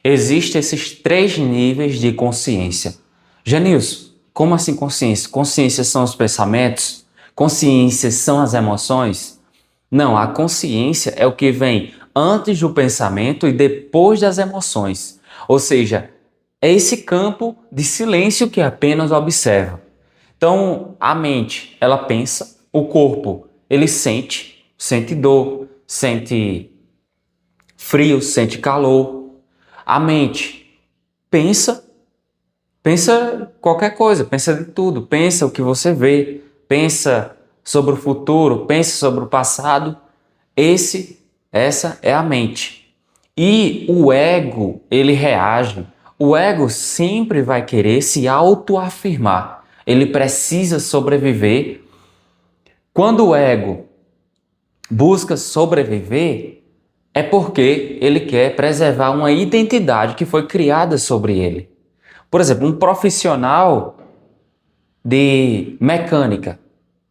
Existem esses três níveis de consciência. Janilson, como assim consciência? Consciência são os pensamentos? Consciência são as emoções? Não, a consciência é o que vem antes do pensamento e depois das emoções. Ou seja, é esse campo de silêncio que apenas observa. Então, a mente, ela pensa, o corpo, ele sente dor, sente frio, sente calor. A mente pensa qualquer coisa, pensa de tudo, pensa o que você vê, pensa sobre o futuro, pensa sobre o passado. Essa é a mente. E o ego, ele reage. O ego sempre vai querer se autoafirmar. Ele precisa sobreviver. Quando o ego busca sobreviver, é porque ele quer preservar uma identidade que foi criada sobre ele. Por exemplo, um profissional de mecânica,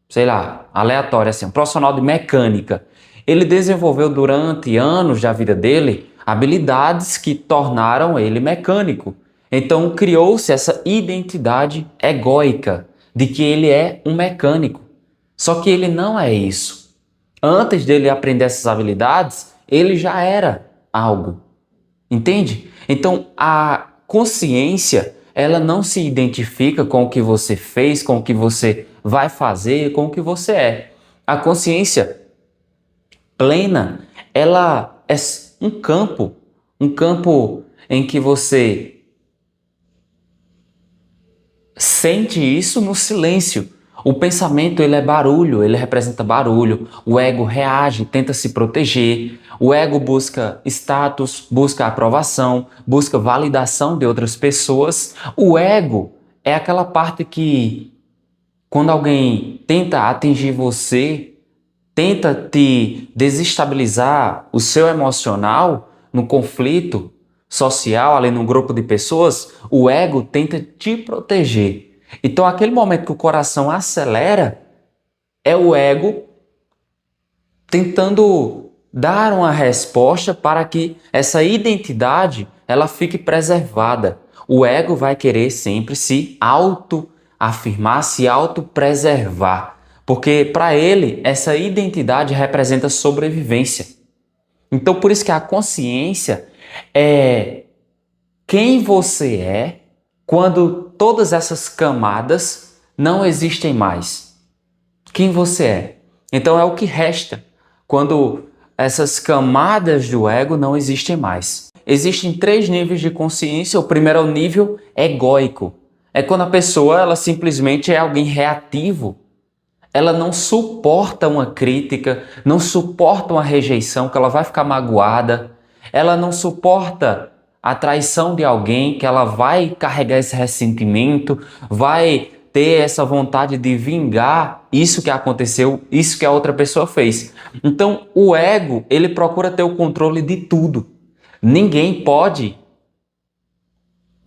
sei lá, aleatório assim, um profissional de mecânica, ele desenvolveu durante anos da vida dele habilidades que tornaram ele mecânico. Então criou-se essa identidade egóica de que ele é um mecânico. Só que ele não é isso. Antes dele aprender essas habilidades, ele já era algo. Entende? Então a consciência, ela não se identifica com o que você fez, com o que você vai fazer, com o que você é. A consciência plena, ela é um campo em que você sente isso no silêncio. O pensamento, ele é barulho, ele representa barulho. O ego reage, tenta se proteger. O ego busca status, busca aprovação, busca validação de outras pessoas. O ego é aquela parte que, quando alguém tenta atingir você, tenta te desestabilizar o seu emocional no conflito social, ali num grupo de pessoas, o ego tenta te proteger. Então, aquele momento que o coração acelera, é o ego tentando dar uma resposta para que essa identidade ela fique preservada. O ego vai querer sempre se autoafirmar, se autopreservar, porque para ele essa identidade representa sobrevivência. Então, por isso que a consciência é quem você é quando todas essas camadas não existem mais. Quem você é. Então é o que resta quando essas camadas do ego não existem mais. Existem três níveis de consciência. O primeiro é o nível egóico. É quando a pessoa ela simplesmente é alguém reativo. Ela não suporta uma crítica, não suporta uma rejeição, que ela vai ficar magoada. Ela não suporta a traição de alguém, que ela vai carregar esse ressentimento, vai ter essa vontade de vingar isso que aconteceu, isso que a outra pessoa fez. Então, o ego, ele procura ter o controle de tudo. Ninguém pode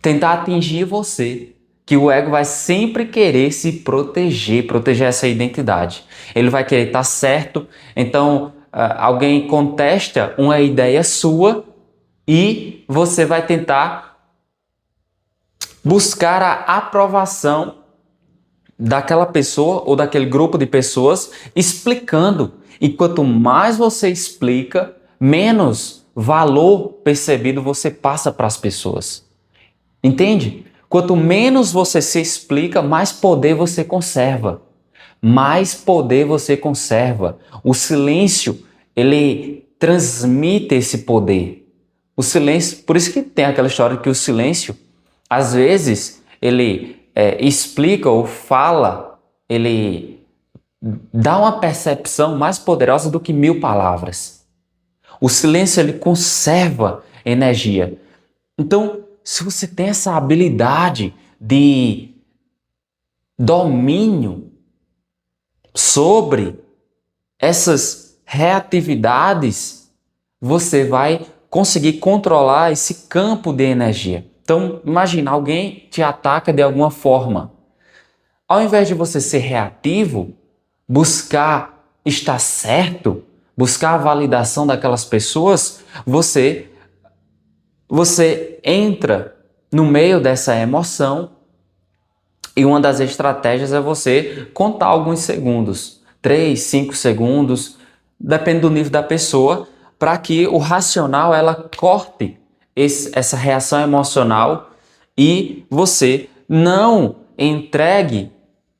tentar atingir você, que o ego vai sempre querer se proteger, proteger essa identidade. Ele vai querer estar certo, então alguém contesta uma ideia sua e você vai tentar buscar a aprovação daquela pessoa ou daquele grupo de pessoas explicando. E quanto mais você explica, menos valor percebido você passa para as pessoas. Entende? Quanto menos você se explica, mais poder você conserva. Mais poder você conserva. O silêncio, ele transmite esse poder. O silêncio, por isso que tem aquela história que o silêncio, às vezes, ele explica ou fala, ele dá uma percepção mais poderosa do que 1000 palavras. O silêncio, ele conserva energia. Então, se você tem essa habilidade de domínio sobre essas reatividades, você vai conseguir controlar esse campo de energia. Então, imagina, alguém te ataca de alguma forma. Ao invés de você ser reativo, buscar estar certo, buscar a validação daquelas pessoas, você você entra no meio dessa emoção e uma das estratégias é você contar alguns segundos, 3, 5 segundos, depende do nível da pessoa, para que o racional ela corte essa reação emocional e você não entregue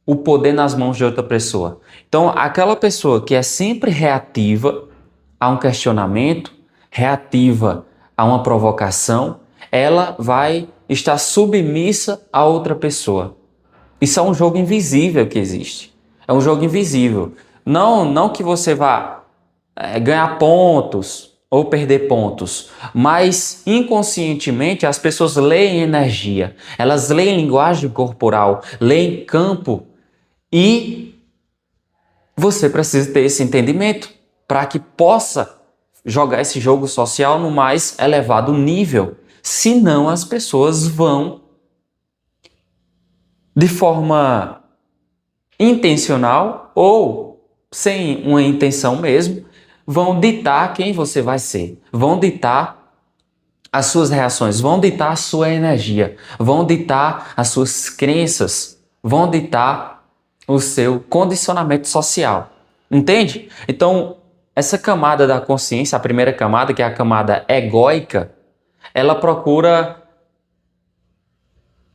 o poder nas mãos de outra pessoa. Então, aquela pessoa que é sempre reativa a um questionamento, reativa a uma provocação, ela vai estar submissa a outra pessoa. Isso é um jogo invisível que existe. É um jogo invisível. Não que você vá ganhar pontos ou perder pontos, mas inconscientemente as pessoas leem energia, elas leem linguagem corporal, leem campo e você precisa ter esse entendimento para que possa jogar esse jogo social no mais elevado nível. Senão as pessoas vão, de forma intencional ou sem uma intenção mesmo, vão ditar quem você vai ser, vão ditar as suas reações, vão ditar a sua energia, vão ditar as suas crenças, vão ditar o seu condicionamento social. Entende? Então, essa camada da consciência, a primeira camada, que é a camada egóica, ela procura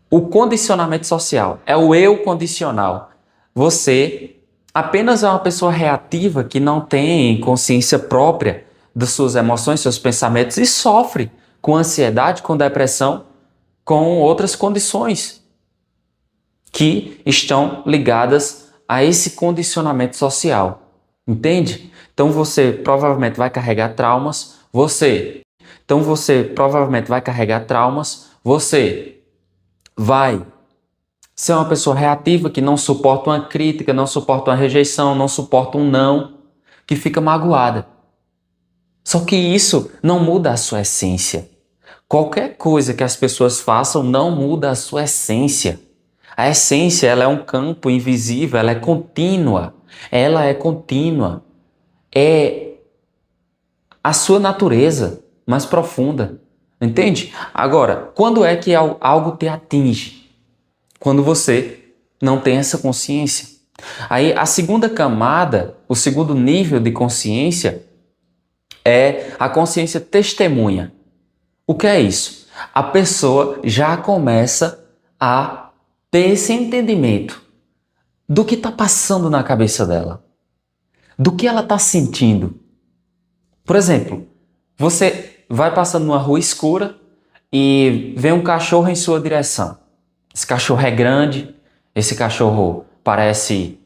o condicionamento social, é o eu condicional. Você apenas é uma pessoa reativa que não tem consciência própria das suas emoções, seus pensamentos e sofre com ansiedade, com depressão, com outras condições que estão ligadas a esse condicionamento social. Entende? Então você provavelmente vai carregar traumas, você vai ser uma pessoa reativa que não suporta uma crítica, não suporta uma rejeição, não suporta um não, que fica magoada. Só que isso não muda a sua essência. Qualquer coisa que as pessoas façam não muda a sua essência. A essência, ela é um campo invisível, ela é contínua. Ela é contínua. É a sua natureza mais profunda. Entende? Agora, quando é que algo te atinge? Quando você não tem essa consciência. Aí a segunda camada, o segundo nível de consciência é a consciência testemunha. O que é isso? A pessoa já começa a ter esse entendimento do que está passando na cabeça dela, do que ela está sentindo. Por exemplo, você vai passando numa rua escura e vê um cachorro em sua direção. Esse cachorro é grande, esse cachorro parece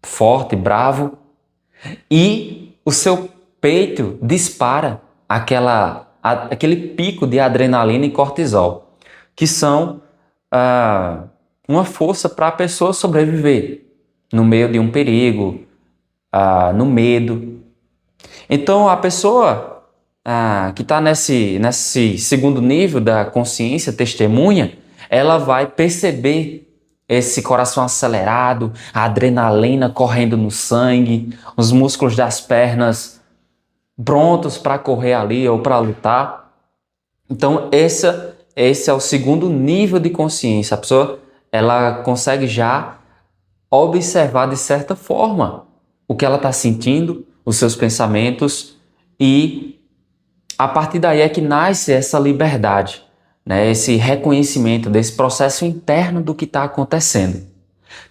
forte, bravo, e o seu peito dispara aquele pico de adrenalina e cortisol, que são uma força para a pessoa sobreviver no meio de um perigo, no medo. Então a pessoa que está nesse segundo nível da consciência testemunha, ela vai perceber esse coração acelerado, a adrenalina correndo no sangue, os músculos das pernas prontos para correr ali ou para lutar. Então esse é o segundo nível de consciência. A pessoa ela consegue já observar de certa forma o que ela está sentindo, os seus pensamentos, e a partir daí é que nasce essa liberdade, né? Esse reconhecimento desse processo interno do que está acontecendo,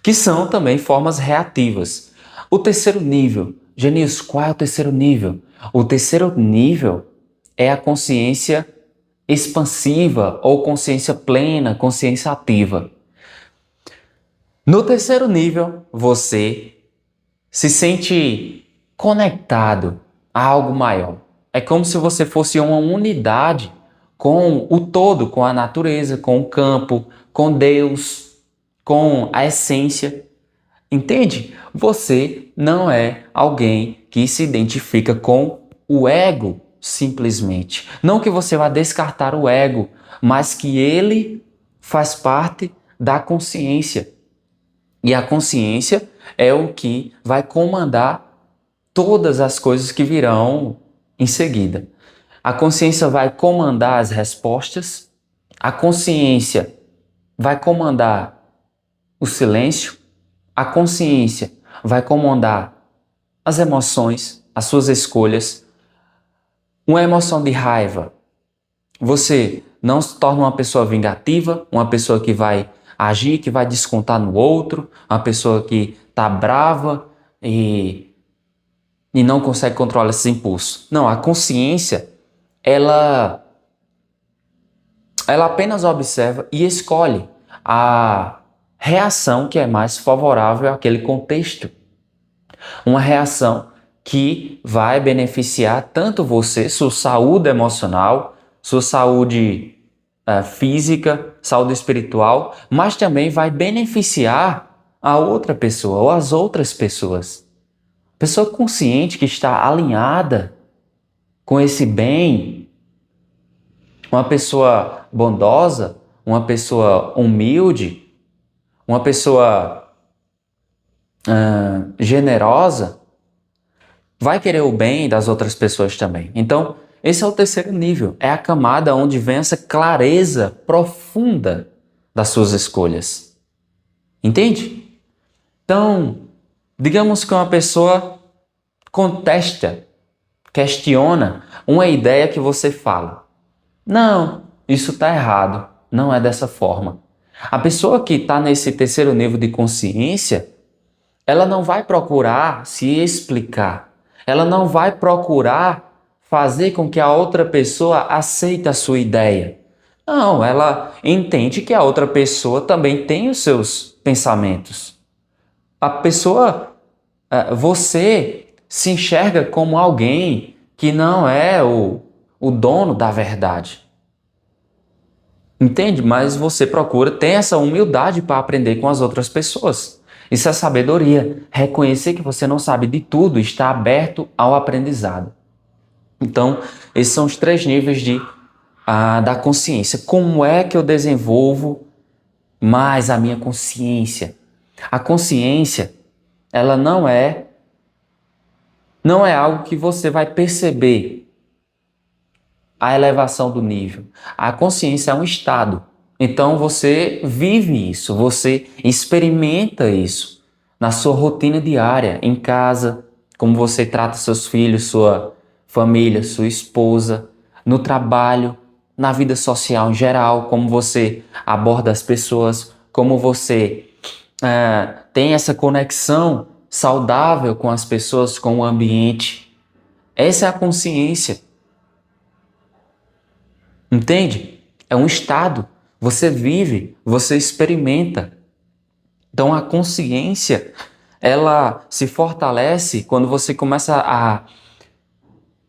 que são também formas reativas. O terceiro nível, Genilson, qual é o terceiro nível? O terceiro nível é a consciência expansiva ou consciência plena, consciência ativa. No terceiro nível, você se sente conectado a algo maior. É como se você fosse uma unidade com o todo, com a natureza, com o campo, com Deus, com a essência. Entende? Você não é alguém que se identifica com o ego simplesmente. Não que você vá descartar o ego, mas que ele faz parte da consciência. E a consciência é o que vai comandar todas as coisas que virão em seguida. A consciência vai comandar as respostas, a consciência vai comandar o silêncio, a consciência vai comandar as emoções, as suas escolhas. Uma emoção de raiva, você não se torna uma pessoa vingativa, uma pessoa que vai agir, que vai descontar no outro, uma pessoa que está brava e não consegue controlar esses impulsos. Não, a consciência, ela apenas observa e escolhe a reação que é mais favorável àquele contexto. Uma reação que vai beneficiar tanto você, sua saúde emocional, sua saúde física, saúde espiritual, mas também vai beneficiar a outra pessoa ou as outras pessoas. Pessoa consciente que está alinhada com esse bem, uma pessoa bondosa, uma pessoa humilde, uma pessoa generosa, vai querer o bem das outras pessoas também. Então, esse é o terceiro nível, é a camada onde vem essa clareza profunda das suas escolhas. Entende? Então, digamos que uma pessoa questiona uma ideia que você fala. Não, isso está errado, não é dessa forma. A pessoa que está nesse terceiro nível de consciência, ela não vai procurar se explicar, ela não vai procurar fazer com que a outra pessoa aceite a sua ideia. Não, ela entende que a outra pessoa também tem os seus pensamentos. A pessoa, você se enxerga como alguém que não é o dono da verdade. Entende? Mas você procura ter essa humildade para aprender com as outras pessoas. Isso é sabedoria. Reconhecer que você não sabe de tudo, está aberto ao aprendizado. Então, esses são os 3 níveis da consciência. Como é que eu desenvolvo mais a minha consciência? A consciência, ela não é algo que você vai perceber a elevação do nível. A consciência é um estado. Então, você vive isso, você experimenta isso na sua rotina diária, em casa, como você trata seus filhos, sua família, sua esposa, no trabalho, na vida social em geral, como você aborda as pessoas, como você tem essa conexão saudável com as pessoas, com o ambiente. Essa é a consciência. Entende? É um estado. Você vive, você experimenta. Então a consciência, ela se fortalece quando você começa a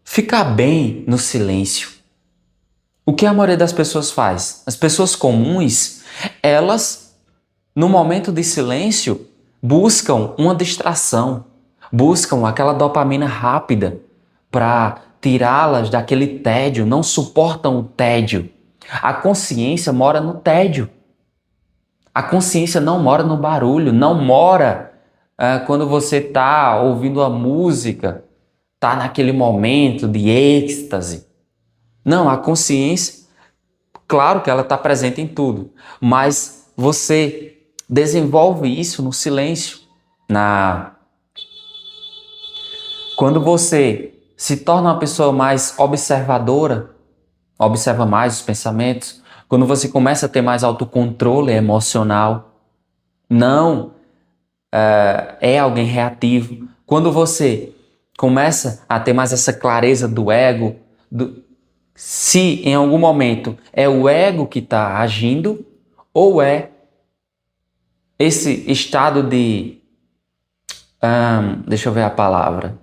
ficar bem no silêncio. O que a maioria das pessoas faz? As pessoas comuns, elas, no momento de silêncio, buscam uma distração, buscam aquela dopamina rápida para tirá-las daquele tédio, não suportam o tédio. A consciência mora no tédio. A consciência não mora no barulho, não mora quando você está ouvindo a música, está naquele momento de êxtase. Não, a consciência, claro que ela está presente em tudo, mas você desenvolve isso no silêncio. Quando você se torna uma pessoa mais observadora, observa mais os pensamentos, quando você começa a ter mais autocontrole emocional, não é alguém reativo. Quando você começa a ter mais essa clareza do ego, se em algum momento é o ego que está agindo ou é esse estado de... deixa eu ver a palavra.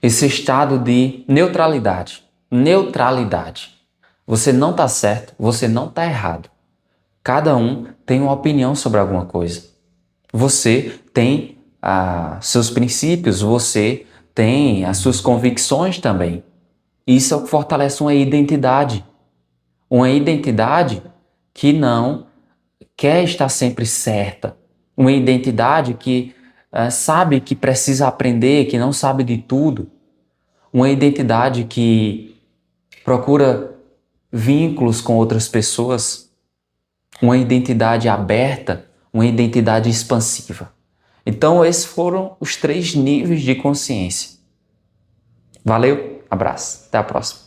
Esse estado de neutralidade. Neutralidade. Você não está certo, você não está errado. Cada um tem uma opinião sobre alguma coisa. Você tem seus princípios, você tem as suas convicções também. Isso é o que fortalece uma identidade. Uma identidade que não quer estar sempre certa. Uma identidade que sabe que precisa aprender, que não sabe de tudo. uma identidade que procura vínculos com outras pessoas, uma identidade aberta, uma identidade expansiva. Então, esses foram os 3 níveis de consciência. Valeu, abraço, até a próxima.